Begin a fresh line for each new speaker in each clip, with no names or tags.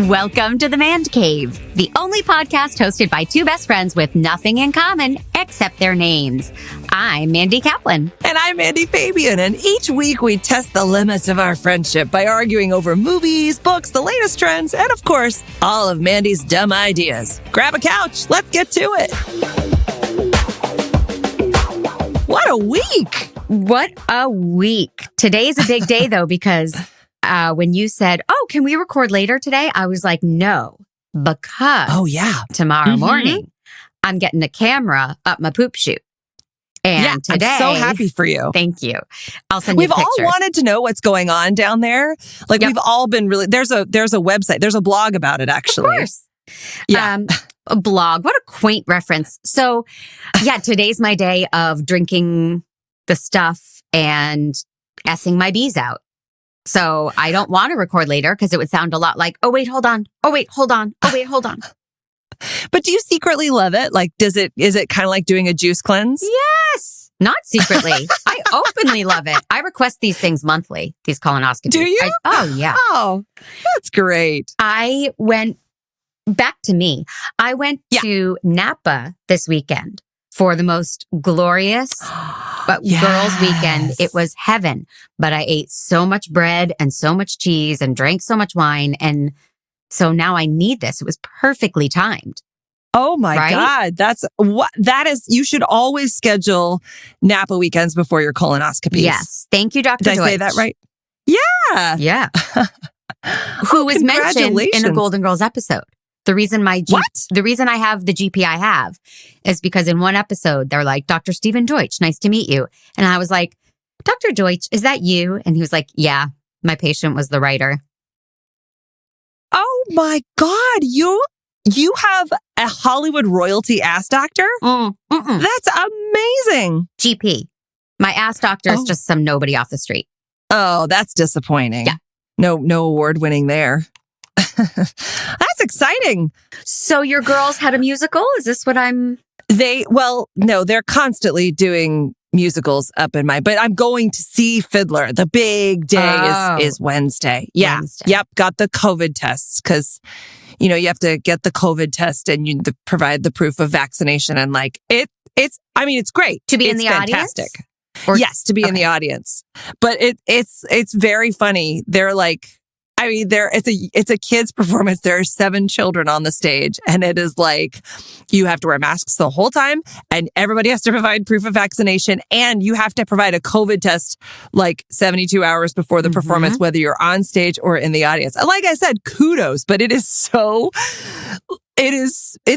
Welcome to the Mandcave, the only podcast hosted by two best friends with nothing in common except their names. I'm Mandy Kaplan.
And I'm Mandy Fabian. And each week we test the limits of our friendship by arguing over movies, books, the latest trends, and of course, all of Mandy's dumb ideas. Grab a couch. Let's get to it. What a week.
What a week. Today's a big day, though, because when you said, oh, can we record later today? I was like, no, because tomorrow morning, I'm getting a camera up my poop chute. And today,
I'm so happy for you.
Thank you. I'll send you
We've
pictures.
all wanted to know what's going on down there. Like we've all been really, there's a website, there's a blog about it actually.
Of course.
Yeah.
A blog. What a quaint reference. So today's my day of drinking the stuff and essing my bees out. So I don't want to record later because it would sound a lot like, oh, wait, hold on. Oh, wait, hold on. Oh, wait, hold on.
But do you secretly love it? Like, is it kind of like doing a juice cleanse?
Yes. Not secretly. I openly love it. I request these things monthly, these colonoscopies.
Do you?
Oh, yeah.
Oh, that's great.
I went to Napa this weekend for the most glorious girls' weekend. It was heaven. But I ate so much bread and so much cheese and drank so much wine. And so now I need this. It was perfectly timed.
Oh my God. You should always schedule Napa weekends before your colonoscopies.
Yes. Thank you, Dr.
Did
Deutsch.
I say that right? Yeah.
Yeah. Who was mentioned in a Golden Girls episode. The reason I have the GP I have is because in one episode, they're like, Dr. Stephen Deutsch, nice to meet you. And I was like, Dr. Deutsch, is that you? And he was like, yeah, my patient was the writer.
Oh my God. You have a Hollywood royalty ass doctor? That's amazing.
GP. My ass doctor is just some nobody off the street.
Oh, that's disappointing.
Yeah.
No award winning there. That's exciting.
So your girls had a musical? Is this what
No, they're constantly doing musicals up in but I'm going to see Fiddler. The big day is Wednesday. Yeah.
Wednesday.
Yep. Got the COVID tests because, you have to get the COVID test and you provide the proof of vaccination. And it's great.
To be in
the
fantastic.
Audience? Yes, to be in the audience. But it's very funny. They're like, it's a kid's performance. There are 7 children on the stage, and it is like you have to wear masks the whole time, and everybody has to provide proof of vaccination, and you have to provide a COVID test like 72 hours before the performance, whether you're on stage or in the audience. Like I said, kudos, but it's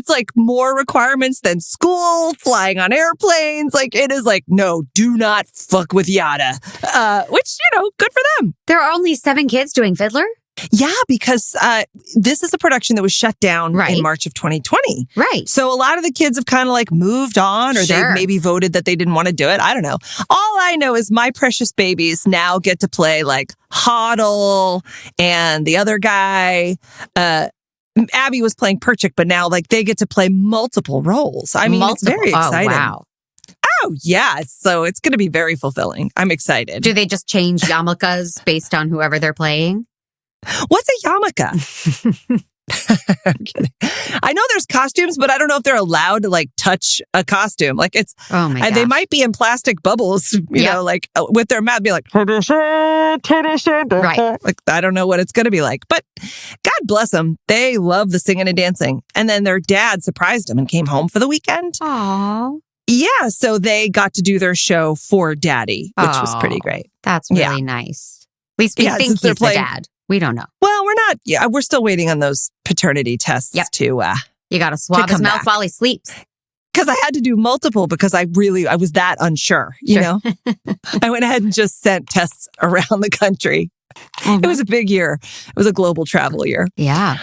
like more requirements than school, flying on airplanes. Like it is like, no, do not fuck with yada. Which, good for them.
There are only 7 kids doing Fiddler?
Yeah, because this is a production that was shut down in March of 2020.
Right.
So a lot of the kids have kind of like moved on or they maybe voted that they didn't want to do it. I don't know. All I know is my precious babies now get to play like Hoddle and the other guy. Abby was playing Perchik, but now like they get to play multiple roles. I mean, it's very exciting.
Oh, wow.
Oh, yeah. So it's going to be very fulfilling. I'm excited.
Do they just change yarmulkes based on whoever they're playing?
What's a yarmulke? I'm kidding. I know there's costumes, but I don't know if they're allowed to like touch a costume. Like it's, they might be in plastic bubbles, you know, like with their mouth, be like, right. Like, I don't know what it's going to be like, but God bless them. They love the singing and dancing. And then their dad surprised them and came home for the weekend.
Aww.
Yeah. So they got to do their show for Daddy, which was pretty great.
That's really nice. At least we think he's the dad. We don't know.
Well, we're not. Yeah, we're still waiting on those paternity tests to.
You got to swab his mouth while he sleeps.
Because I had to do multiple because I was that unsure. You know, I went ahead and just sent tests around the country. It was a big year. It was a global travel year.
Yeah.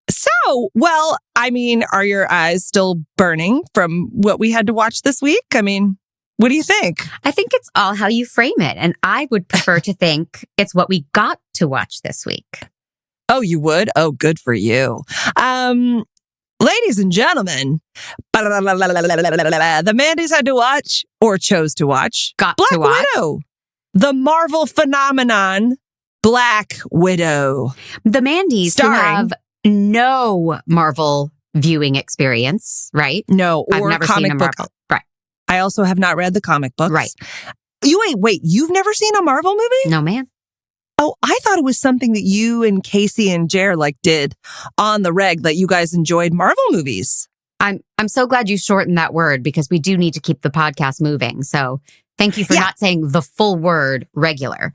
So, well, I mean, are your eyes still burning from what we had to watch this week? I mean, what do you think?
I think it's all how you frame it. And I would prefer to think it's what we got to watch this week.
Oh, you would? Oh, good for you. Ladies and gentlemen, the Mandys had to watch, or chose to watch,
Black
Widow, the Marvel phenomenon Black Widow.
The Mandys, who have no Marvel viewing experience, right?
No, or
I've never
comic
seen a
book.
Marvel. Right.
I also have not read the comic books.
Right.
Wait, you've never seen a Marvel movie?
No, man.
Oh, I thought it was something that you and Casey and Jer did on the reg, that you guys enjoyed Marvel movies.
I'm so glad you shortened that word because we do need to keep the podcast moving. So thank you for not saying the full word regular.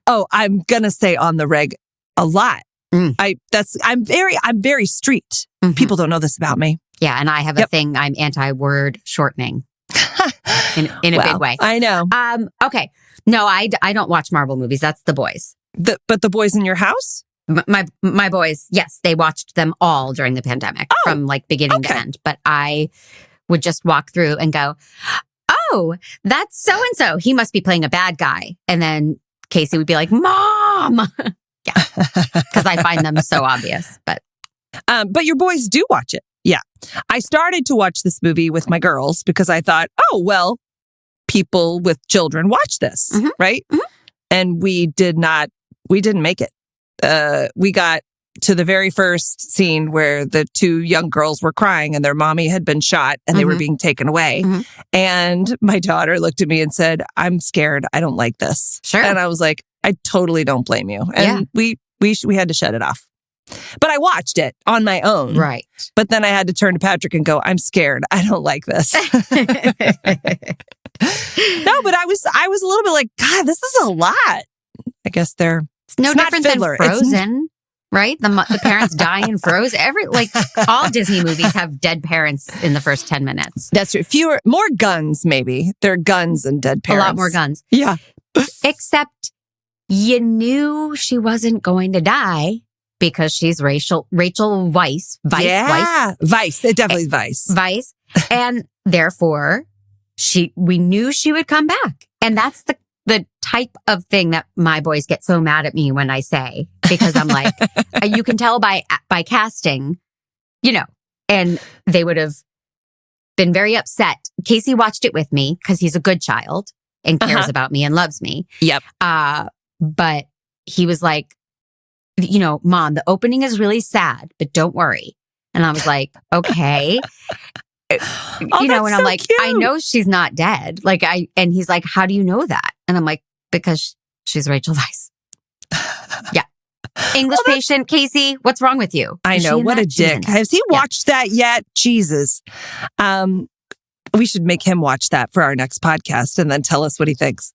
Oh, I'm gonna say on the reg a lot. I'm very street. Mm-hmm. People don't know this about me.
Yeah, and I have a thing. I'm anti-word shortening in a big way.
I know.
Okay. No, I don't watch Marvel movies. That's the boys.
But the boys in your house?
My boys, yes, they watched them all during the pandemic from beginning to end. But I would just walk through and go, "Oh, that's so and so. He must be playing a bad guy." And then Casey would be like, "Mom." Yeah, because I find them so obvious. But
your boys do watch it. Yeah, I started to watch this movie with my girls because I thought, oh well, people with children watch this, right? Mm-hmm. And we didn't make it. We got to the very first scene where the two young girls were crying and their mommy had been shot and they were being taken away. Mm-hmm. And my daughter looked at me and said, "I'm scared. I don't like this."
Sure.
And I was like, I totally don't blame you. And we had to shut it off. But I watched it on my own.
Right.
But then I had to turn to Patrick and go, "I'm scared. I don't like this." No, but I was a little bit like, God, this is a lot. I guess
it's no different than Frozen, right? The parents dying in Frozen. All Disney movies have dead parents in the first 10 minutes.
That's true. More guns, maybe. There are guns and dead parents.
A lot more guns.
Yeah.
Except you knew she wasn't going to die because she's Rachel Weisz.
Weisz. It definitely Weisz.
Weisz. And therefore, we knew she would come back. And that's the type of thing that my boys get so mad at me when I say, because I'm like, you can tell by casting, and they would have been very upset. Casey watched it with me because he's a good child and cares about me and loves me.
Yep.
But he was like, "Mom, the opening is really sad, but don't worry." And I was like, okay. And I'm like,
cute.
I know she's not dead. And he's like, "How do you know that?" And I'm like, because she's Rachel Weisz. Yeah. English patient, Casey, what's wrong with you?
I know, what a dick. Has he watched that yet? Jesus. We should make him watch that for our next podcast and then tell us what he thinks.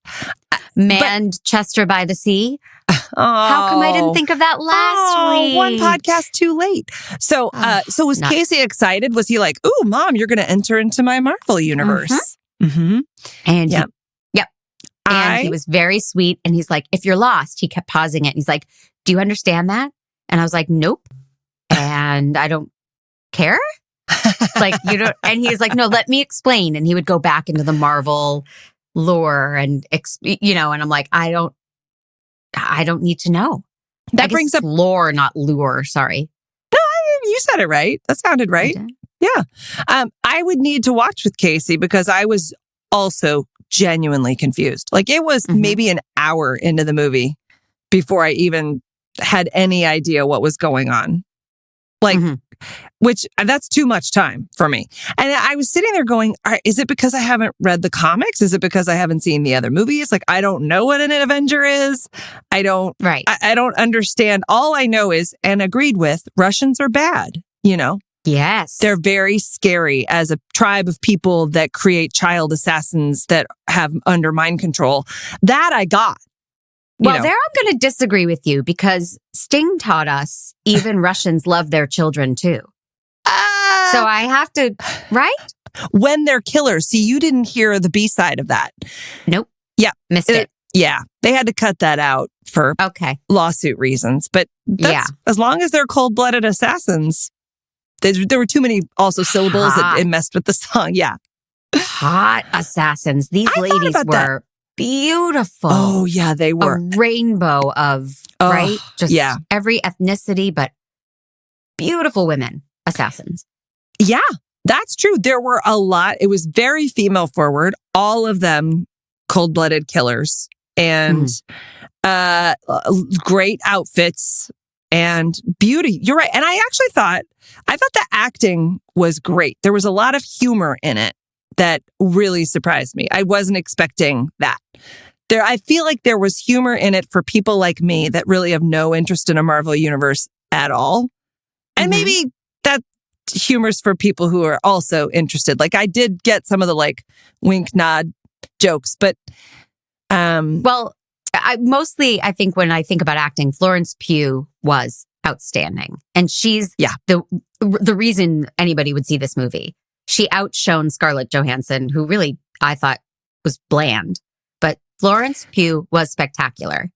Manchester by the Sea. How come I didn't think of that last week?
One podcast too late. So was Casey excited? Was he like, "Ooh, Mom, you're going to enter into my Marvel universe"? Mm-hmm.
And and he was very sweet. And he's like, "If you're lost," he kept pausing it. And he's like, "Do you understand that?" And I was like, "Nope." And I don't care. You don't. And he's like, "No, let me explain." And he would go back into the Marvel lore and and I'm like, I don't need to know. That brings up lore, not lure. Sorry.
No, you said it right. That sounded right. Yeah. I would need to watch with Casey because I was also genuinely confused. It was maybe an hour into the movie before I even had any idea what was going on. Which that's too much time for me. And I was sitting there going, is it because I haven't read the comics? Is it because I haven't seen the other movies? I don't know what an Avenger is. I don't understand. All I know is, and agreed with, Russians are bad,
Yes.
They're very scary as a tribe of people that create child assassins that have under mind control. That I got.
There I'm going to disagree with you because Sting taught us even Russians love their children too. So I have to, right?
When they're killers. See, you didn't hear the B side of that.
Nope.
Yeah.
Missed it.
Yeah. They had to cut that out for lawsuit reasons. But as long as they're cold-blooded assassins, there were too many also syllables that it messed with the song. Yeah.
Hot assassins. These ladies were beautiful.
Oh, yeah, they were.
A rainbow of, right? Just every ethnicity, but beautiful women, assassins.
Yeah, that's true. There were a lot. It was very female forward. All of them cold-blooded killers. and great outfits and beauty. You're right. And I thought the acting was great. There was a lot of humor in it that really surprised me. I wasn't expecting that. I feel like there was humor in it for people like me that really have no interest in a Marvel universe at all. And maybe that humor's for people who are also interested. Like I did get some of the like wink nod jokes, but
I think when I think about acting, Florence Pugh was outstanding. And she's the reason anybody would see this movie. She outshone Scarlett Johansson, who really I thought was bland. But Florence Pugh was spectacular.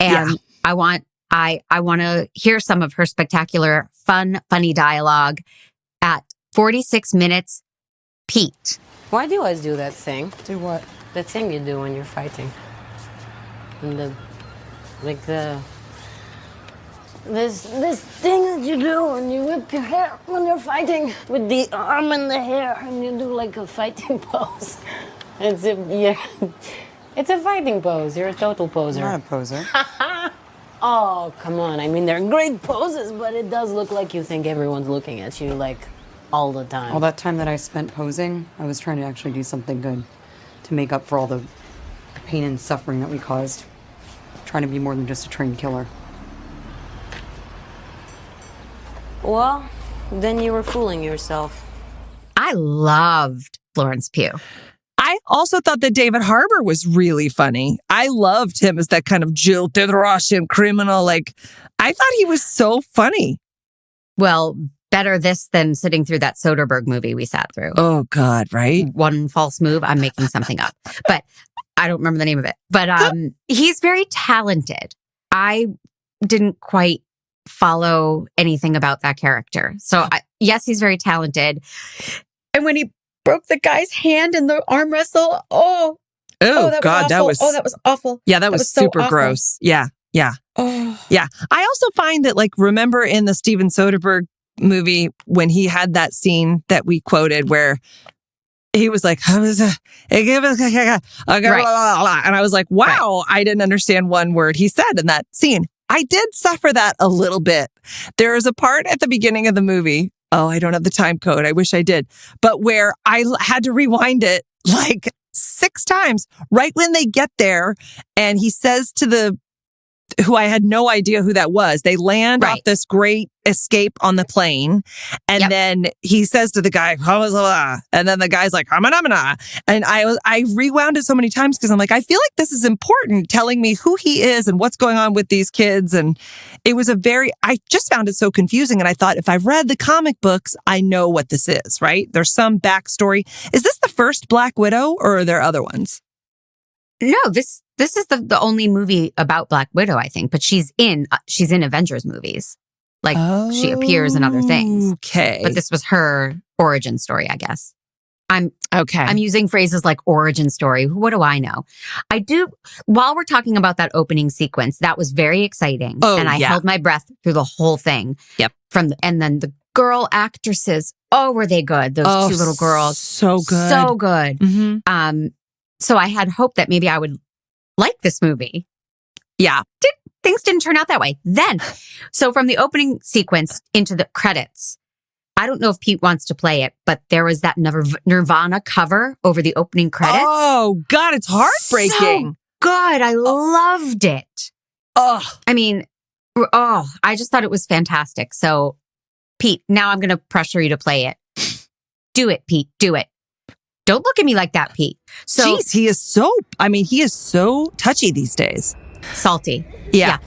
And I want to hear some of her spectacular, funny dialogue at 46 minutes. Pete.
Why do you always do that thing?
Do what?
The thing you do when you're fighting. And this thing that you do when you whip your hair when you're fighting with the arm and the hair and you do like a fighting pose. It's a fighting pose. You're a total poser.
I'm not a poser.
Oh, come on. I mean, they're great poses, but it does look like you think everyone's looking at you like all the time.
All that time that I spent posing, I was trying to actually do something good to make up for all the pain and suffering that we caused. Trying to be more than just a trained killer.
Well, then you were fooling yourself.
I loved Florence Pugh.
I also thought that David Harbour was really funny. I loved him as that kind of jilted Russian criminal. Like, I thought he was so funny.
Well, better this than sitting through that Soderbergh movie we sat through.
Oh, God, right?
One false move. I'm making something up, but I don't remember the name of it. But he's very talented. I didn't quite follow anything about that character. So, yes, he's very talented. And when he broke the guy's hand in the arm wrestle, that
God,
that was awful.
Yeah, that was super
so
gross. Yeah.
Oh.
Yeah. I also find that, like, remember in the Steven Soderbergh movie when he had that scene that we quoted where he was like, and I was like, wow, I didn't understand one word he said in that scene. I did suffer that a little bit. There is a part at the beginning of the movie. Oh, I don't have the time code. I wish I did. But where I had to rewind it like 6 times right when they get there. And he says to who I had no idea who that was. They land off this great escape on the plane. And then he says to the guy, and then the guy's like, and I rewound it so many times because I'm like, I feel like this is important, telling me who he is and what's going on with these kids. And it was I just found it so confusing. And I thought, if I've read the comic books, I know what this is, right? There's some backstory. Is this the first Black Widow or are there other ones?
No, this is the only movie about Black Widow, I think, but she's in Avengers movies. Like she appears in other things.
Okay.
But this was her origin story, I guess. I'm using phrases like origin story. What do I know? While we're talking about that opening sequence, that was very exciting. And I held my breath through the whole thing.
Yep.
And then the girl actresses, were they good? Those 2 little girls.
So good.
So good.
Mm-hmm.
So I had hoped that maybe I would like this movie.
Yeah.
Things didn't turn out that way. Then, so from the opening sequence into the credits, I don't know if Pete wants to play it, but there was that Nirvana cover over the opening credits.
Oh, God, it's heartbreaking.
So good. I loved it. I mean, I just thought it was fantastic. So, Pete, now I'm going to pressure you to play it. Do it, Pete. Do it. Don't look at me like that, Pete. So,
jeez, he is so touchy these days.
Salty.
Yeah.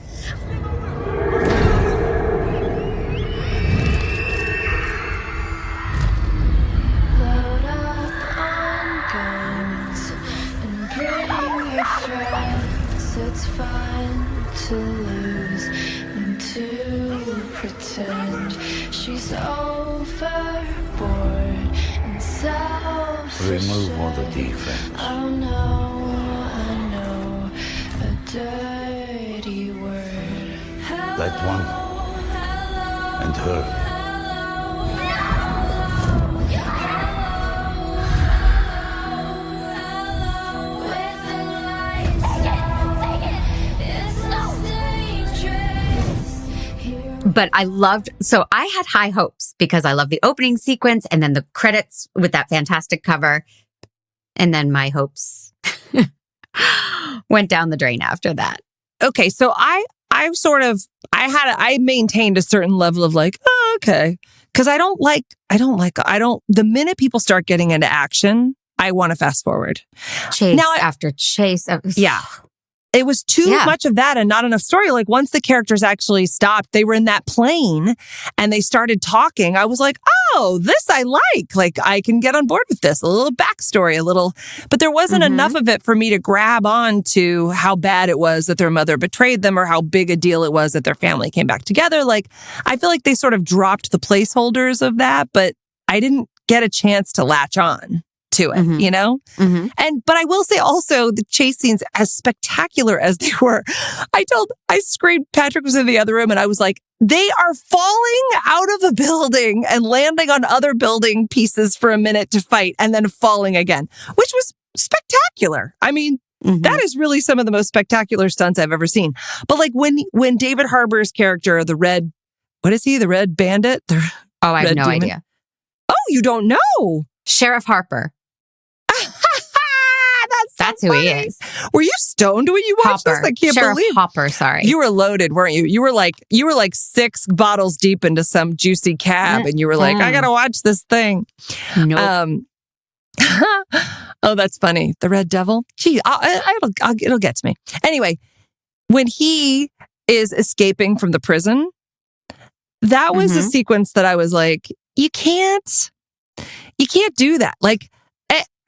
Load up on guns and bring your friends. It's fun to lose and to pretend she's overboard and selfish.
Remove all the defense.
Oh no, I know a dirty word.
That one and her.
With the lights out.
But I had high hopes because I love the opening sequence and then the credits with that fantastic cover. And then my hopes went down the drain after that.
Okay, so I maintained a certain level of like, oh, okay. Because the minute people start getting into action, I want to fast forward.
Chase after chase.
Yeah. It was too much of that and not enough story. Like once the characters actually stopped, they were in that plane and they started talking. I was like, oh, this I like. Like I can get on board with this. A little backstory, but there wasn't enough of it for me to grab on to how bad it was that their mother betrayed them or how big a deal it was that their family came back together. Like I feel like they sort of dropped the placeholders of that, but I didn't get a chance to latch on to it, you know? But I will say also the chase scenes, as spectacular as they were, I screamed, Patrick was in the other room and I was like, they are falling out of a building and landing on other building pieces for a minute to fight and then falling again, which was spectacular. I mean, that is really some of the most spectacular stunts I've ever seen. But like when David Harbour's character, the Red Bandit?
I have no idea.
Oh, you don't know?
Sheriff Harper. That's who he is.
Were you stoned when you watched this? I can't
Sheriff
believe
Hopper. Sorry,
you were loaded, weren't you? You were like 6 bottles deep into some juicy cab, and you were like, "I gotta watch this thing."
Nope.
Oh, that's funny. The Red Devil. Gee, it'll get to me. Anyway, when he is escaping from the prison, that was a sequence that I was like, you can't do that. Like.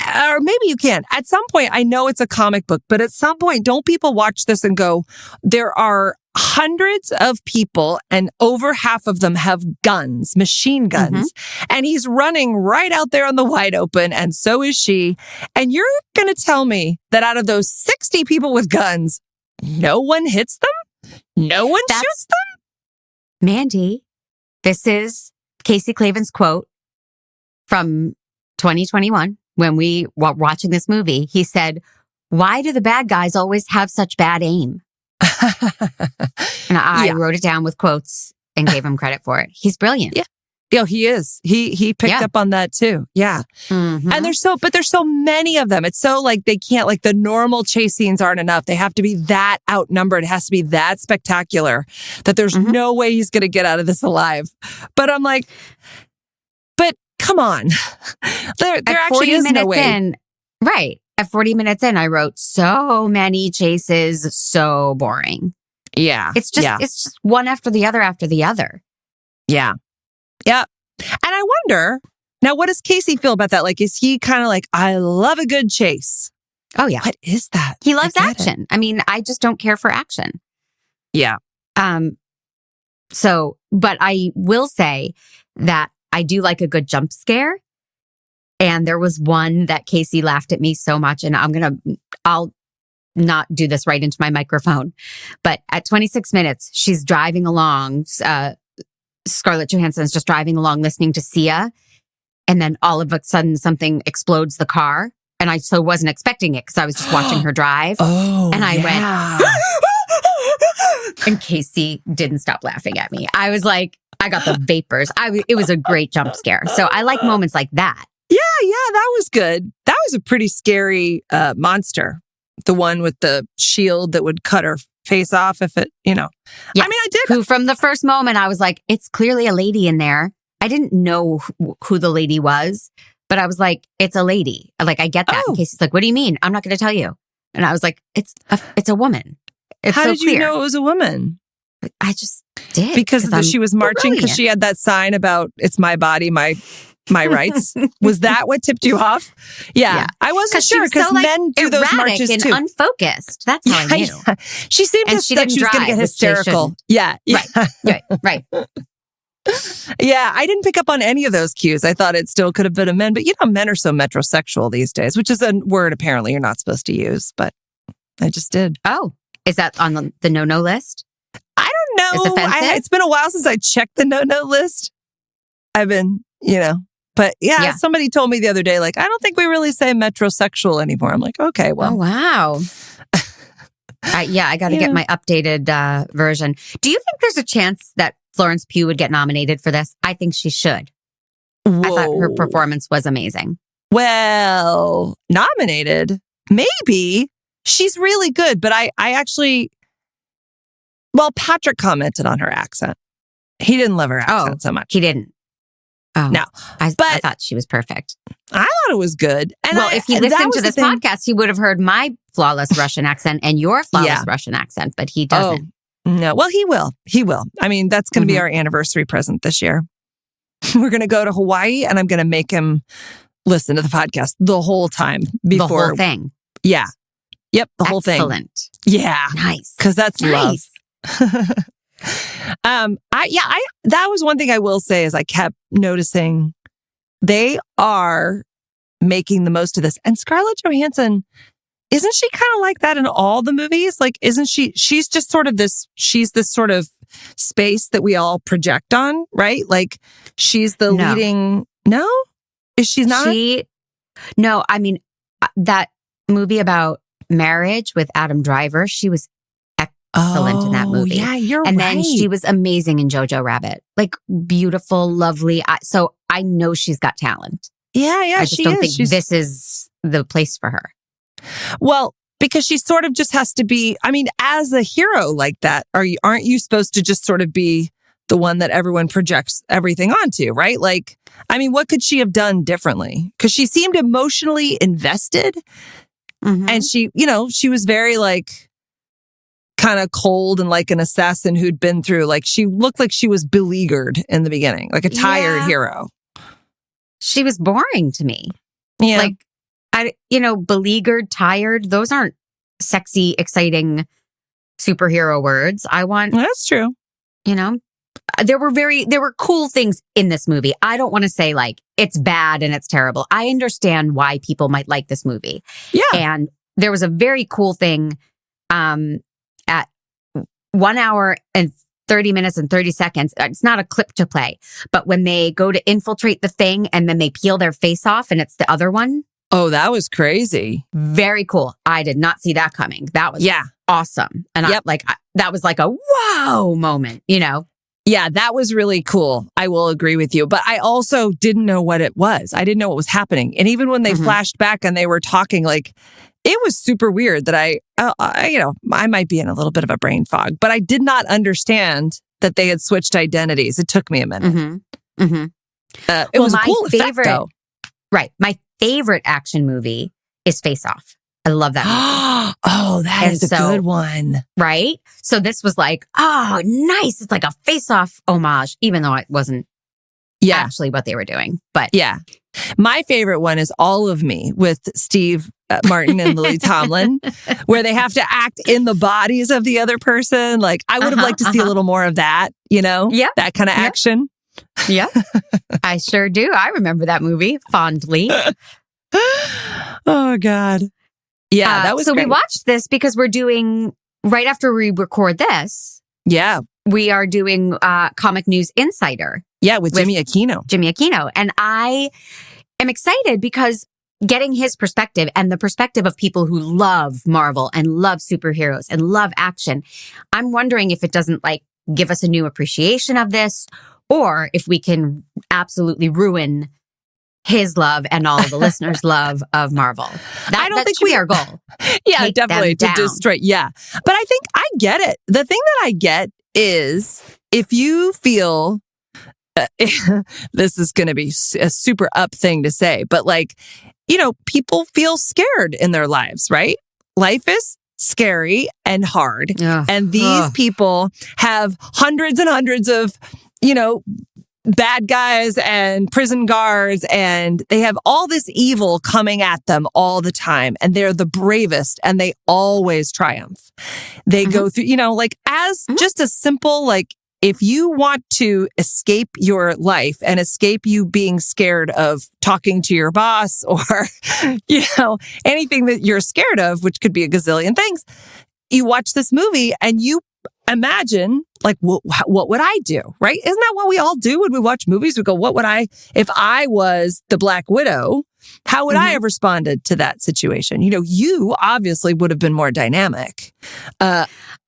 Or maybe you can. At some point, I know it's a comic book, but at some point, don't people watch this and go, there are hundreds of people and over half of them have guns, machine guns. And he's running right out there on the wide open. And so is she. And you're going to tell me that out of those 60 people with guns, no one hits them? No one shoots them?
Mandy, this is Casey Clavin's quote from 2021. When we were watching this movie, he said, "Why do the bad guys always have such bad aim?" And I wrote it down with quotes and gave him credit for it. He's brilliant.
Yeah, he is. He picked up on that too. Yeah. And there's so many of them. It's so like they can't, like the normal chase scenes aren't enough. They have to be that outnumbered. It has to be that spectacular that there's no way he's going to get out of this alive. But I'm like, come on. There actually is no way.
Right. At 40 minutes in, I wrote so many chases, so boring.
Yeah.
It's just one after the other.
Yeah. Yeah. And I wonder, now what does Casey feel about that? Like, is he kind of like, I love a good chase?
Oh, yeah.
What is that?
He loves action. I mean, I just don't care for action.
Yeah.
But I will say that I do like a good jump scare. And there was one that Casey laughed at me so much. And I'll not do this right into my microphone. But at 26 minutes, she's driving along. Scarlett Johansson is just driving along, listening to Sia. And then all of a sudden, something explodes the car. And I so wasn't expecting it because I was just watching her drive. And I went, and Casey didn't stop laughing at me. I was like, I got the vapors. It was a great jump scare. So I like moments like that.
Yeah, that was good. That was a pretty scary monster. The one with the shield that would cut her face off if it, Yes. I mean, I did.
Who from the first moment, I was like, it's clearly a lady in there. I didn't know who the lady was, but I was like, it's a lady. Like, I get that. In case it's like, what do you mean? I'm not going to tell you. And I was like, it's a woman. It's
How
so
did
clear.
You know it was a woman?
I just did.
Because she was marching because she had that sign about it's my body, my rights. Was that what tipped you off? Yeah. I wasn't sure because men do those marches
and
too.
Unfocused. That's how I knew.
Yeah. She seemed like she was going to get hysterical. Yeah.
Right.
Yeah, I didn't pick up on any of those cues. I thought it still could have been a men, but men are so metrosexual these days, which is a word apparently you're not supposed to use, but I just did.
Oh, is that on the no-no list?
I don't know.
It's offensive?
It's been a while since I checked the no-no list. I've been, but somebody told me the other day, like, I don't think we really say metrosexual anymore. I'm like, okay, well.
Oh, wow. I got to get my updated version. Do you think there's a chance that Florence Pugh would get nominated for this. I think she should.
Whoa.
I thought her performance was amazing.
Well, nominated, maybe. She's really good, but I actually, well, Patrick commented on her accent. He didn't love her accent so much.
He didn't. Oh,
no.
I thought she was perfect.
I thought it was good. And
if he listened to this podcast, he would have heard my flawless Russian accent and your flawless Russian accent, but he doesn't.
Oh, no. Well, he will. He will. I mean, that's going to be our anniversary present this year. We're going to go to Hawaii and I'm going to make him listen to the podcast the whole time before.
The whole thing.
Yeah. Yep. The whole thing.
Excellent.
Yeah.
Nice.
Because that's love. That was one thing I will say is I kept noticing they are making the most of this. And Scarlett Johansson, isn't she kind of like that in all the movies? Like, isn't she's just sort of she's this sort of space that we all project on, right? Like she's the leading, no? Is she not?
No, I mean, that movie about marriage with Adam Driver, she was excellent in that movie.
Yeah, you're right.
And then she was amazing in Jojo Rabbit. Like beautiful, lovely. So I know she's got talent.
Yeah,
I just don't think this is the place for her.
Well, because she sort of just has to be, I mean, as a hero like that, aren't you supposed to just sort of be the one that everyone projects everything onto, right? Like, I mean, what could she have done differently? Because she seemed emotionally invested. And she was very like kind of cold and like an assassin who'd been through, like she looked like she was beleaguered in the beginning, like a tired hero.
She was boring to me.
Yeah.
Like, beleaguered, tired, those aren't sexy, exciting superhero words.
That's true.
There were cool things in this movie. I don't want to say like it's bad and it's terrible. I understand why people might like this movie.
Yeah.
And there was a very cool thing at 1 hour and 30 minutes and 30 seconds. It's not a clip to play, but when they go to infiltrate the thing and then they peel their face off and it's the other one.
Oh, that was crazy.
Very cool. I did not see that coming. That was awesome. And that was like a wow moment,
Yeah, that was really cool. I will agree with you. But I also didn't know what it was. I didn't know what was happening. And even when they flashed back and they were talking, like, it was super weird that I might be in a little bit of a brain fog, but I did not understand that they had switched identities. It took me a minute. It was a cool effect, though.
Right. My favorite action movie is Face Off. I love that movie.
Oh, that is a good one.
Right? So this was like, oh, nice. It's like a Face-Off homage, even though it wasn't actually what they were doing. But
yeah. My favorite one is All of Me with Steve Martin and Lily Tomlin, where they have to act in the bodies of the other person. Like, I would have liked to see a little more of that, that kind of action.
Yeah, I sure do. I remember that movie fondly.
Oh, God. Yeah, that was
so
great.
We watched this because we're doing, right after we record this.
Yeah.
We are doing Comic News Insider.
Yeah, with Jimmy Aquino.
Jimmy Aquino. And I am excited because getting his perspective and the perspective of people who love Marvel and love superheroes and love action, I'm wondering if it doesn't like give us a new appreciation of this or if we can absolutely ruin his love and all the listeners' love of Marvel.
I don't think
should be our goal.
Yeah,
Take
definitely to destroy. Yeah, but I think I get it. The thing that I get is if you feel this is going to be a super up thing to say, but like people feel scared in their lives, right? Life is scary and hard, and these people have hundreds and hundreds of bad guys and prison guards, and they have all this evil coming at them all the time. And they're the bravest and they always triumph. They go through, as just a simple, if you want to escape your life and escape you being scared of talking to your boss or, anything that you're scared of, which could be a gazillion things, you watch this movie and you imagine, what would I do, right? Isn't that what we all do when we watch movies? We go, what would if I was the Black Widow, how would I have responded to that situation? You obviously would have been more dynamic.
I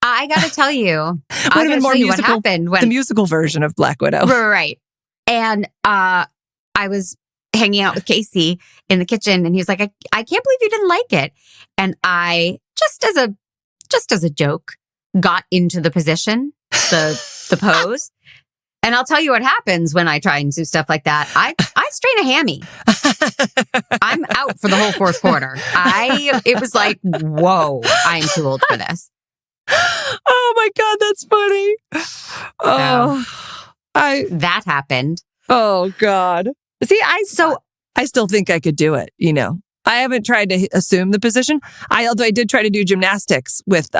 I got to tell you,
Would have been more
what
musical,
happened when
the musical version of Black Widow.
Right. And I was hanging out with Casey in the kitchen, and he was like, I can't believe you didn't like it. And I, just as a joke, got into the position, the pose. And I'll tell you what happens when I try and do stuff like that. I strain a hammy. I'm out for the whole fourth quarter. It was like, whoa, I'm too old for this.
Oh my God, that's funny.
That happened.
Oh God. See, I still think I could do it. You know, I haven't tried to assume the position. Although I did try to do gymnastics with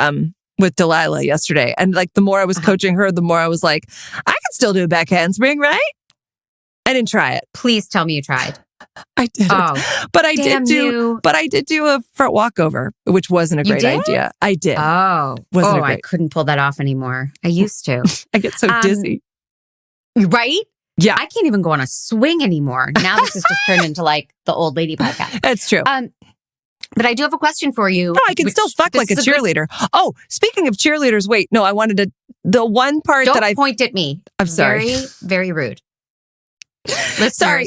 Delilah yesterday, and like the more I was coaching her, the more I was like, I can still do a back handspring, right? I didn't try it.
Please tell me you tried.
I did, but I did do a front walkover, which wasn't a great idea. I did.
I couldn't pull that off anymore. I used to.
I get so dizzy.
Right?
Yeah.
I can't even go on a swing anymore. Now this has just turned into like the old lady podcast.
That's true.
But I do have a question for you.
No, I can still fuck like a cheerleader. Oh, speaking of cheerleaders, wait, no, I wanted the one part that I...
Don't point at me.
I'm sorry.
Very, very rude. Listeners.
Sorry.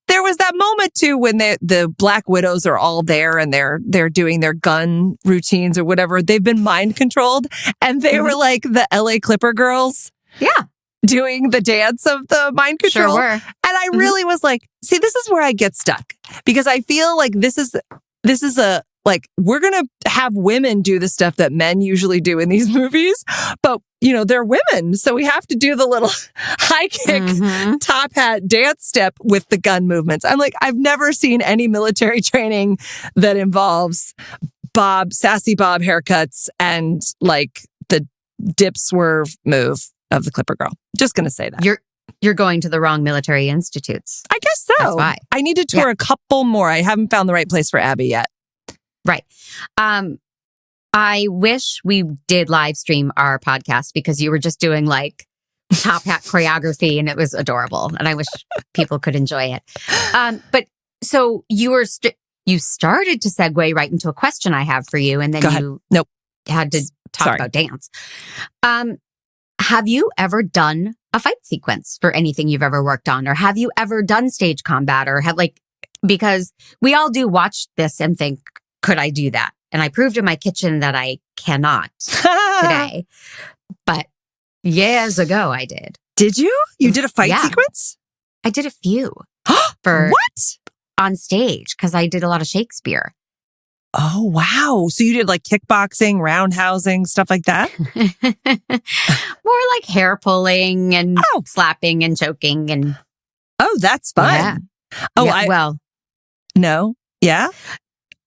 There was that moment too when the Black Widows are all there and they're doing their gun routines or whatever. They've been mind controlled, and they were like the LA Clipper girls.
Yeah.
Doing the dance of the mind control.
Sure were.
And I really was like, see, this is where I get stuck, because I feel like this is we're going to have women do the stuff that men usually do in these movies, but you know, they're women. So we have to do the little high kick, top hat dance step with the gun movements. I'm like, I've never seen any military training that involves sassy Bob haircuts and like the dip swerve move of the Clipper girl. Just going to say that.
You're going to the wrong military institutes.
I guess so.
That's why.
I need to tour a couple more. I haven't found the right place for Abby yet.
Right. I wish we did live stream our podcast, because you were just doing like top hat choreography and it was adorable. And I wish people could enjoy it. But so you started to segue right into a question I have for you. And then had to talk about dance. Have you ever done a fight sequence for anything you've ever worked on? Or have you ever done stage combat, or because we all do watch this and think, could I do that? And I proved in my kitchen that I cannot today. But years ago, I did.
Did you? You did a fight sequence?
I did a few.
What?
On stage, because I did a lot of Shakespeare.
Oh, wow. So you did like kickboxing, roundhousing, stuff like that?
More like hair pulling and slapping and choking. And
that's fun.
Yeah.
Oh, no. Yeah.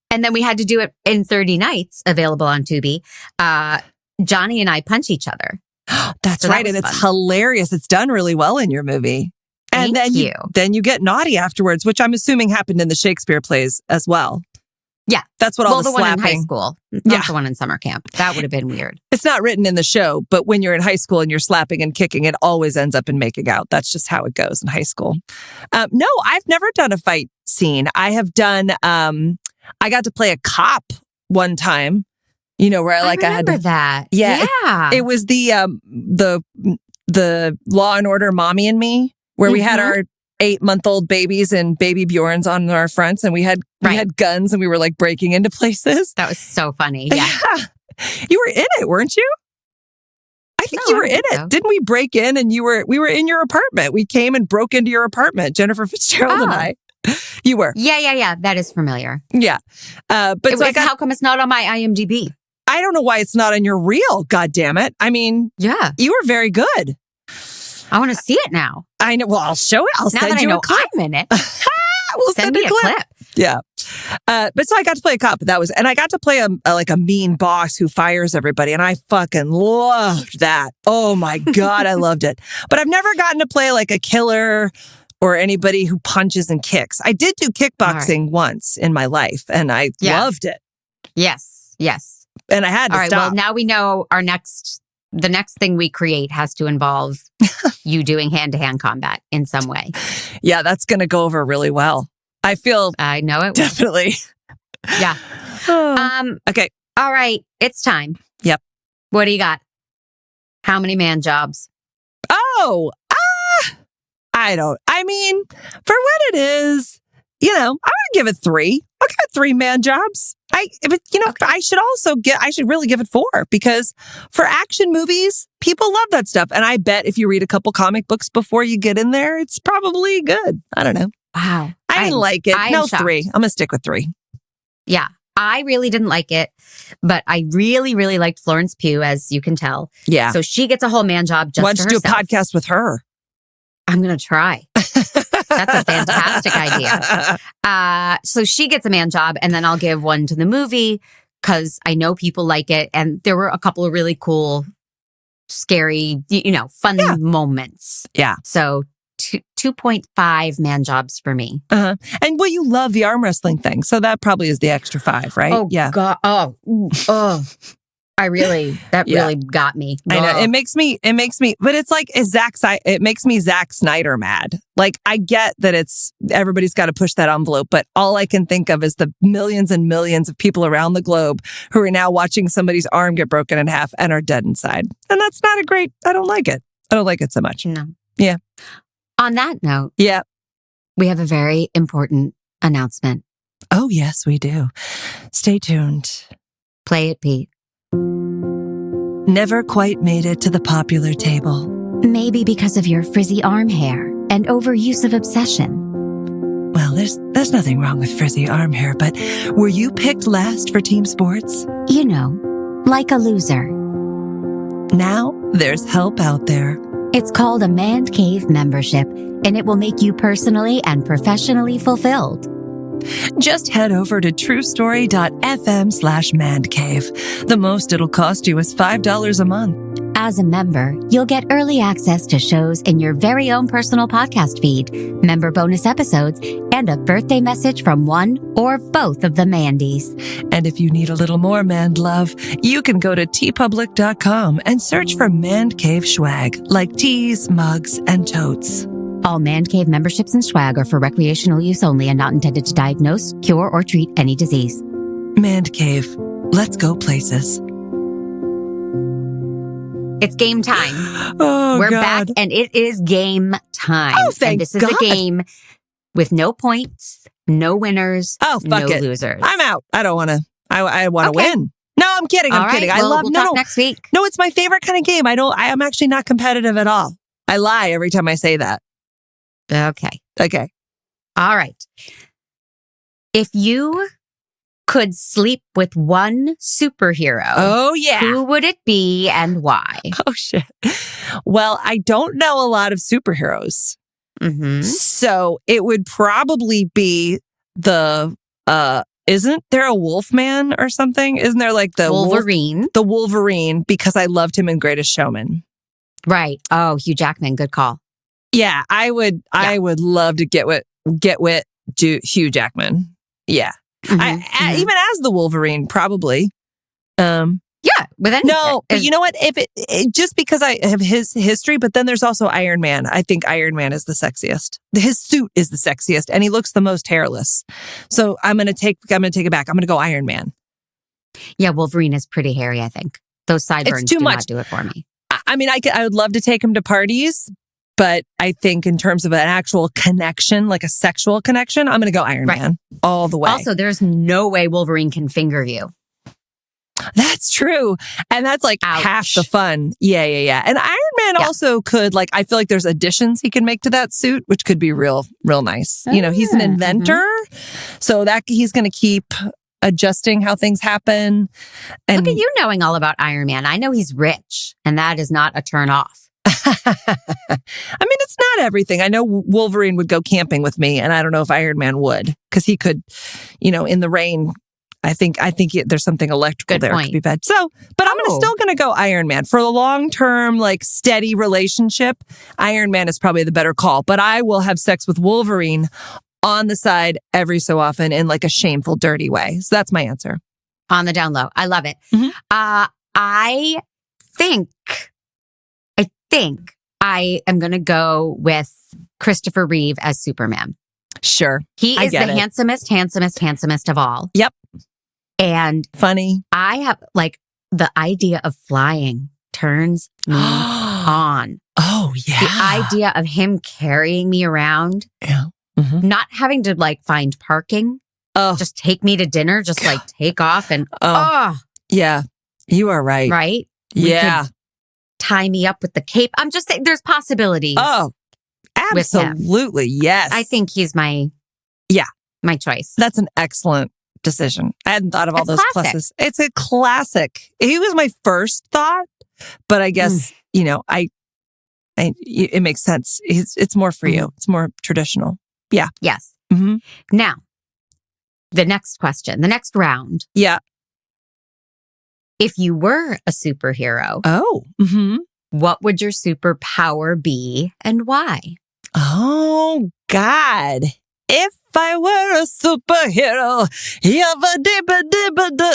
And then we had to do it in 30 nights, available on Tubi. Johnny and I punch each other.
That's right. And it's hilarious. It's done really well in your movie. And then you get naughty afterwards, which I'm assuming happened in the Shakespeare plays as well.
Yeah.
That's what all the slapping.
One in high school, not the one in summer camp. That would have been weird.
It's not written in the show, but when you're in high school and you're slapping and kicking, it always ends up in making out. That's just how it goes in high school. No, I've never done a fight scene. I have done, I got to play a cop one time, you know, where I had to,
that.
Yeah. It was the Law and Order Mommy and Me, where we had our 8-month-old babies and baby Bjorns on our fronts, and we had guns and we were like breaking into places.
That was so funny. Yeah.
You were in it, weren't you? I think you were in it. Didn't we break in and we were in your apartment? We came and broke into your apartment, Jennifer Fitzgerald and I. You were.
Yeah. That is familiar.
Yeah. But
how come it's not on my IMDb?
I don't know why it's not on your reel. God damn it. I mean, you were very good.
I want to see it now.
I know. Well, I'll show it. I'll send you a clip.
I'm in it.
We'll
send me a clip.
Yeah. But so I got to play a cop. And I got to play a mean boss who fires everybody. And I fucking loved that. Oh my God, I loved it. But I've never gotten to play like a killer or anybody who punches and kicks. I did do kickboxing once in my life, and I loved it.
Yes.
And I had to stop.
Well, now we know the next thing we create has to involve you doing hand-to-hand combat in some way.
Yeah, that's going to go over really well. I know it
definitely. Yeah.
Okay.
All right. It's time.
Yep.
What do you got? How many man jobs?
Oh, I mean, for what it is, I'm going to give it 3. I'll give it 3 man jobs. I should really give it 4 because for action movies, people love that stuff. And I bet if you read a couple comic books before you get in there, it's probably good. I don't know.
Wow.
I didn't like it. No, 3. I'm going to stick with 3.
Yeah. I really didn't like it, but I really, really liked Florence Pugh, as you can tell.
Yeah.
So she gets a whole man job just
Why don't
for
you
herself.
do a podcast with her?
I'm going to try. That's a fantastic idea. So she gets a man job, and then I'll give one to the movie because I know people like it. And there were a couple of really cool, scary, fun moments.
Yeah.
So 2.5 man jobs for me.
Uh-huh. And you love the arm wrestling thing. So that probably is the extra 5, right?
Oh, yeah. God. Oh. Really got me.
I know. It makes me, but it's like, it makes me Zack Snyder mad. Like, I get that everybody's got to push that envelope, but all I can think of is the millions and millions of people around the globe who are now watching somebody's arm get broken in half and are dead inside. And that's not I don't like it. I don't like it so much.
No.
Yeah.
On that note.
Yeah.
We have a very important announcement.
Oh, yes, we do. Stay tuned.
Play it, Pete.
Never quite made it to the popular table.
Maybe because of your frizzy arm hair and overuse of obsession.
Well, there's nothing wrong with frizzy arm hair, but were you picked last for team sports?
Like a loser.
Now there's help out there.
It's called a Mandcave membership, and it will make you personally and professionally fulfilled.
Just head over to truestory.fm/Mandcave. The most it'll cost you is $5 a month.
As a member, you'll get early access to shows in your very own personal podcast feed, member bonus episodes, and a birthday message from one or both of the Mandys.
And if you need a little more Mand love, you can go to tpublic.com and search for Mandcave swag, like tees, mugs, and totes.
All Mandcave memberships and swag are for recreational use only and not intended to diagnose, cure, or treat any disease.
Mandcave. Let's go places.
It's game time.
Oh,
We're
God.
back, and it is game time.
Oh, thank
And this is
God.
a game with no points, no winners,
Oh, fuck
no
it.
losers.
I'm out. I don't want to. I want to
Okay.
win. No, I'm kidding. I'm
All
kidding.
right,
I
well,
love
we'll
no.
talk next week.
No, it's my favorite kind of game. I am actually not competitive at all. I lie every time I say that.
Okay.
Okay.
All right. If you could sleep with one superhero,
Oh, yeah.
who would it be and why?
Oh, shit. Well, I don't know a lot of superheroes.
Mm-hmm.
So it would probably be isn't there a Wolfman or something? Isn't there like the
Wolverine?
the Wolverine, because I loved him in Greatest Showman.
Right. Oh, Hugh Jackman. Good call.
Yeah, I would love to get with Hugh Jackman. Yeah.
Mhm,
Even as the Wolverine, probably.
Yeah. With any,
No, but you know what? If it just because I have his history, but then there's also Iron Man. I think Iron Man is the sexiest. His suit is the sexiest, and he looks the most hairless. So I'm gonna take it back. I'm gonna go Iron Man.
Yeah, Wolverine is pretty hairy, I think. Those sideburns
too
do
much.
not do it for me.
I mean, I would love to take him to parties, but I think in terms of an actual connection, like a sexual connection, I'm gonna go Iron Man all the way.
Also, there's no way Wolverine can finger you.
That's true. And that's like
Ouch.
half the fun. Yeah. And Iron Man also could, like, I feel like there's additions he can make to that suit, which could be real nice. He's an inventor. So that he's going to keep adjusting how things happen. And
Look at you knowing all about Iron Man. I know he's rich, and that is not a turn off.
I mean, it's not everything. I know Wolverine would go camping with me, and I don't know if Iron Man would, because he could, in the rain. I think there's something electrical
Good
there.
point.
Could be bad. So, but I'm still going to go Iron Man for a long-term, like, steady relationship. Iron Man is probably the better call, but I will have sex with Wolverine on the side every so often in like a shameful, dirty way. So that's my answer.
On the down low. I love it.
Mhm.
I think I am going to go with Christopher Reeve as Superman.
Sure.
He
I
is the
get it.
handsomest of all.
Yep.
And
Funny.
I have, like, the idea of flying turns me on.
Oh, yeah.
The idea of him carrying me around,
Yeah. Mm-hmm.
not having to like find parking, just take me to dinner, just like take off and
Yeah, you are right.
Right?
Yeah.
Tie me up with the cape. I'm just saying there's possibilities.
Oh, absolutely. Yes.
I think he's my choice.
That's an excellent decision. I hadn't thought of all
It's
those
classic.
pluses. It's a classic. He was my first thought, but I guess, it makes sense. It's more for you. It's more traditional. Yeah.
Yes.
Mm-hmm.
Now, the next question, the next round.
Yeah.
If you were a superhero,
Oh. Mm-hmm.
what would your superpower be and why?
Oh, God. If I were a superhero,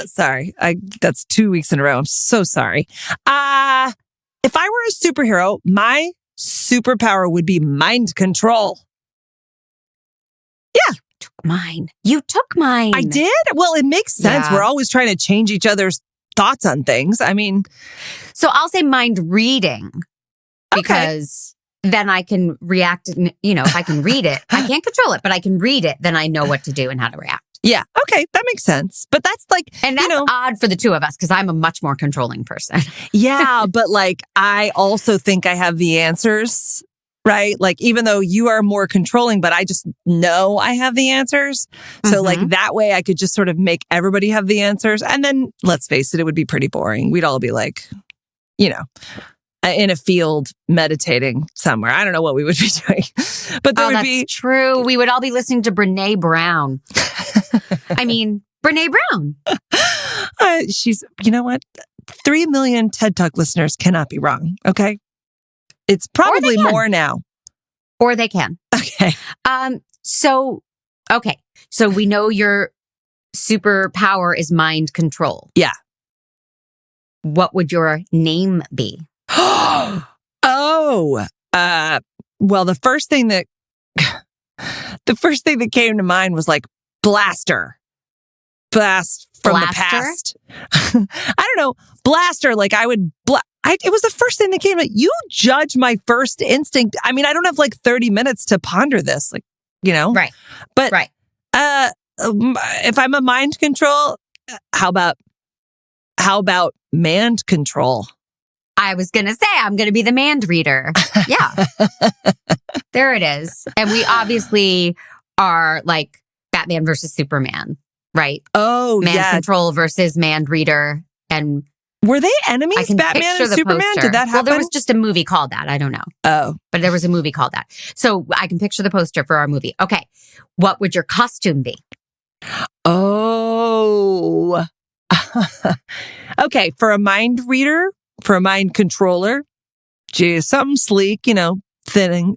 sorry, that's 2 weeks in a row. I'm so sorry. If I were a superhero, my superpower would be mind control.
You took mine.
I did? Well, it makes sense.
Yeah.
We're always trying to change each other's thoughts on things. I mean,
So I'll say mind reading because then I can react. If I can read it, I can't control it, but I can read it. Then I know what to do and how to react.
yeah. Okay. That makes sense. But that's like,
And that's odd for the two of us because I'm a much more controlling person.
yeah, but like, I also think I have the answers, right? Like, even though you are more controlling, but I just know I have the answers. So like that way I could just sort of make everybody have the answers. And then let's face it, it would be pretty boring. We'd all be like, in a field meditating somewhere. I don't know what we would be doing, but there would be
true. We would all be listening to Brene Brown. Brene Brown.
she's, you know what? 3 million TED Talk listeners cannot be wrong. Okay. It's probably more now.
Or they can.
Okay.
So we know your superpower is mind control.
Yeah.
What would your name be?
Well, the first thing that came to mind was like Blaster. Blast from the past. I don't know. Blaster, like I would, it was the first thing that came to you judge my first instinct. I mean, I don't have like 30 minutes to ponder this, Right. But, if I'm a mind control, how about mand control?
I was going to say, I'm going to be the mand reader. Yeah. There it is. And we obviously are like Batman versus Superman, right?
Oh,
Mand control versus mand reader. And
were they enemies, Batman and Superman?
Poster.
Did that happen?
Well, there was just a movie called that. I don't know.
Oh.
But there was a movie called that. So I can picture the poster for our movie. Okay. What would your costume be?
Oh. Okay. For a mind reader, for a mind controller, geez, something sleek, thinning,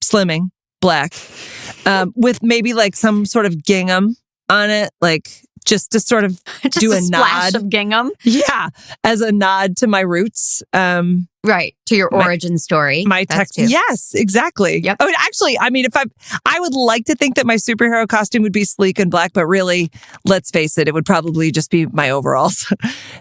slimming, black, with maybe like some sort of gingham on it, like just to sort of do a
splash
nod
of gingham.
Yeah, as a nod to my roots.
Right, to your origin story.
My text. Yes, exactly.
Yep.
Oh, actually, I mean, I would like to think that my superhero costume would be sleek and black, but really, let's face it, it would probably just be my overalls.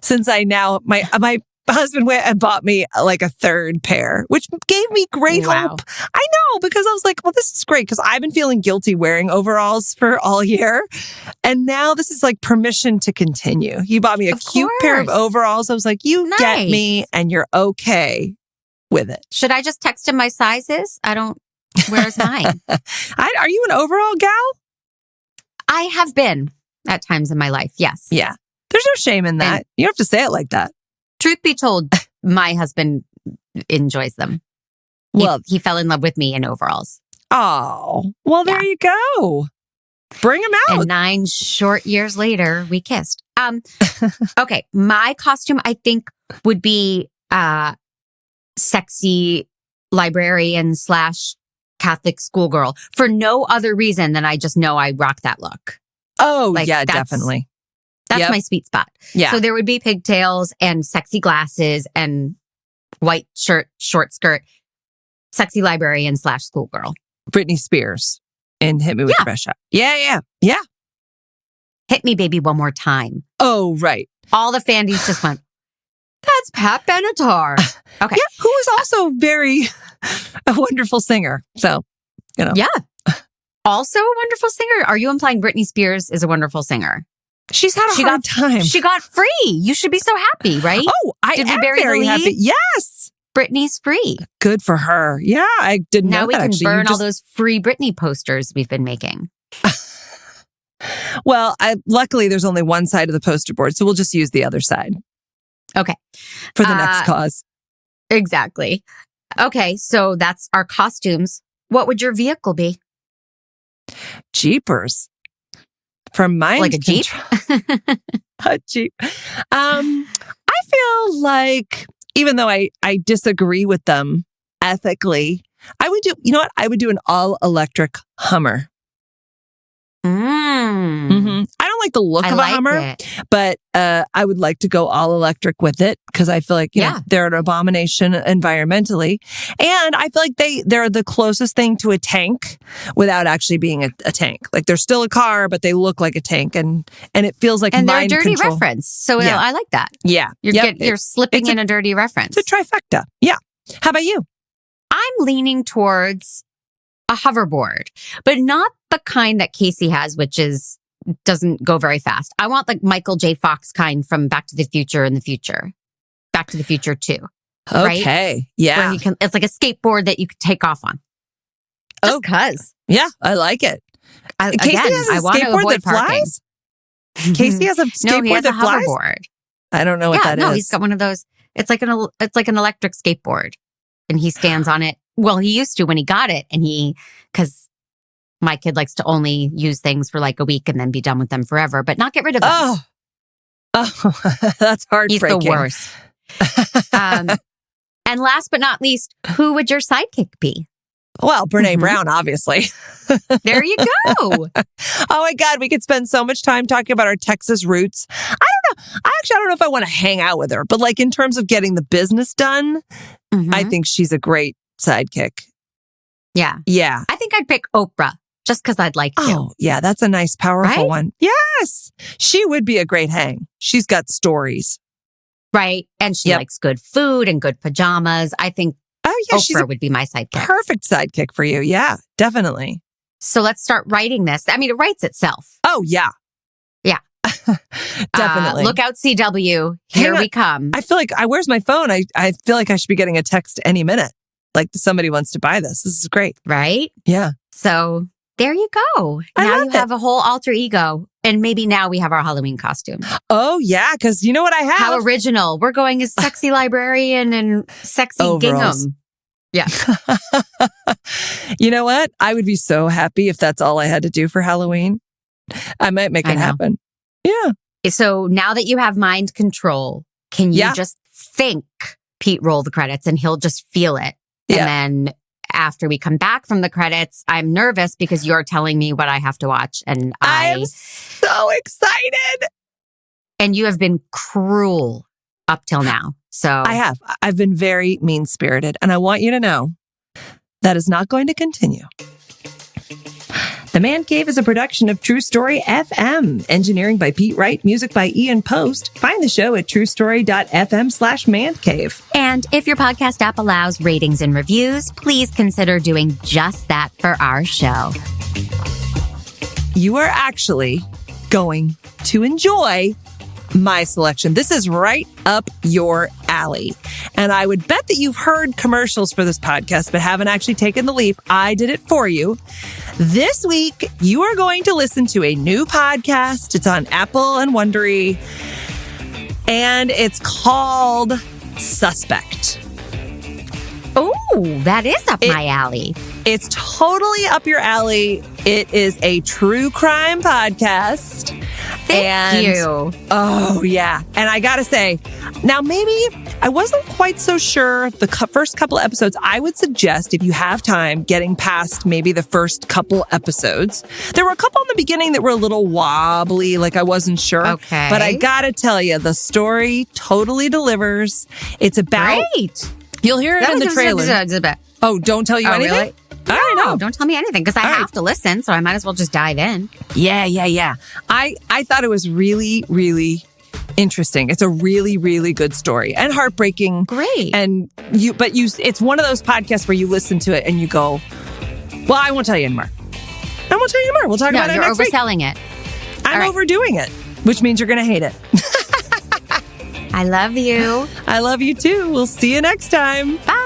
Since my husband went and bought me like a third pair, which gave me great hope. I know, because I was like, well, this is great because I've been feeling guilty wearing overalls for all year. And now this is like permission to continue. He bought me a cute pair of overalls. I was like, you get me and you're okay with it.
Should I just text him my sizes? Where's mine?
Are you an overall gal?
I have been at times in my life. Yes.
Yeah. There's no shame in that. You don't have to say it like that.
Truth be told, my husband enjoys them.
Well,
he fell in love with me in overalls.
Oh, well, there you go. Bring him out.
And 9 short years later, we kissed. Okay. My costume, I think, would be sexy librarian / Catholic schoolgirl for no other reason than I just know I rock that look.
Oh, yeah, definitely.
That's my sweet spot.
Yeah.
So there would be pigtails and sexy glasses and white shirt, short skirt, sexy librarian / schoolgirl.
Britney Spears in Hit Me With Your Best Shot. Yeah.
Hit me, baby, one more time.
Oh, right.
All the fandies just went, That's Pat Benatar. Okay.
Yeah, who is also a wonderful singer. So,
Yeah. Also a wonderful singer. Are you implying Britney Spears is a wonderful singer?
She's had a hard time.
She got free. You should be so happy, right?
Oh, I am very happy. Yes.
Britney's free.
Good for her. Yeah, I didn't know that.
Now we can
actually.
burn all those free Britney posters we've been making.
Well, luckily there's only one side of the poster board, so we'll just use the other side.
Okay.
For the next cause.
Exactly. Okay, so that's our costumes. What would your vehicle be?
Jeepers. From Mind
Like a Jeep?
A Jeep. I feel like, even though I disagree with them ethically, I would do, you know what? I would do an all-electric Hummer. Mm-hmm. I don't like the look of a Hummer, but I would like to go all electric with it because I feel like you know, they're an abomination environmentally, and I feel like they're the closest thing to a tank without actually being a tank. Like they're still a car, but they look like a tank, and it feels like
and
mind
they're a dirty
control.
Reference. So I like that.
Yeah,
you're slipping in a dirty reference.
It's a trifecta. Yeah. How about you?
I'm leaning towards a hoverboard, but not the kind that Casey has, which doesn't go very fast. I want like Michael J. Fox kind from Back to the Future in the future. Back to the Future 2.
Okay.
Right?
Yeah.
Where it's like a skateboard that you could take off on. Just cause.
Yeah, I like it. Casey has a skateboard that flies? Casey has a skateboard that flies?
Hoverboard.
I don't know what that is.
No, he's got one of those. It's like an electric skateboard. And he stands on it. Well, he used to when he got it, and because my kid likes to only use things for like a week and then be done with them forever, but not get rid of them.
Oh, that's heartbreaking.
He's the worst. And last but not least, who would your sidekick be?
Well, Brene Brown, obviously.
There you go.
Oh my God, we could spend so much time talking about our Texas roots. I don't know. I don't know if I want to hang out with her, but like in terms of getting the business done, I think she's a great sidekick.
Yeah.
Yeah.
I think I'd pick Oprah just because I'd like to.
Oh, yeah. That's a nice, powerful one. Yes. She would be a great hang. She's got stories.
Right. And she likes good food and good pajamas. I think Oprah would be my sidekick.
Perfect sidekick for you. Yeah, definitely.
So let's start writing this. I mean, it writes itself.
Oh, yeah.
Yeah.
Definitely.
Look out, CW. Here we come.
I feel like, where's my phone? I feel like I should be getting a text any minute. Like somebody wants to buy this. This is great.
Right?
Yeah.
So there you go. Now you have a whole alter ego. And maybe now we have our Halloween costume.
Oh, yeah. Because you know what I have?
How original. We're going as sexy librarian and sexy
overalls.
gingham. Yeah.
You know what? I would be so happy if that's all I had to do for Halloween. I might make it happen. Yeah.
So now that you have mind control, can you just think Pete roll the credits and he'll just feel it? And then after we come back from the credits, I'm nervous because you're telling me what I have to watch. And
I'm so excited.
And you have been cruel up till now. So
I have. I've been very mean-spirited. And I want you to know that is not going to continue. The Mandcave is a production of True Story FM. Engineering by Pete Wright. Music by Ian Post. Find the show at truestory.fm/Mandcave.
And if your podcast app allows ratings and reviews, please consider doing just that for our show.
You are actually going to enjoy my selection. This is right up your alley. And I would bet that you've heard commercials for this podcast, but haven't actually taken the leap. I did it for you. This week, you are going to listen to a new podcast. It's on Apple and Wondery, and it's called Suspect.
Oh, that is up my alley.
It's totally up your alley. It is a true crime podcast.
Thank you.
Oh, yeah. And I got to say, now maybe I wasn't quite so sure the first couple episodes. I would suggest if you have time getting past maybe the first couple episodes. There were a couple in the beginning that were a little wobbly, like I wasn't sure.
Okay.
But I got to tell you, the story totally delivers. It's about...
Great.
You'll hear it in the trailer. Oh, don't tell you anything?
Really? No, don't tell me anything because I have to listen, so I might as well just dive in.
Yeah. I thought it was really, really interesting. It's a really, really good story and heartbreaking.
Great.
And it's one of those podcasts where you listen to it and you go, well, I won't tell you anymore. I won't tell you anymore. We'll talk about it next week.
You're overselling it.
I'm overdoing it, which means you're going to hate it.
I love you.
I love you too. We'll see you next time.
Bye.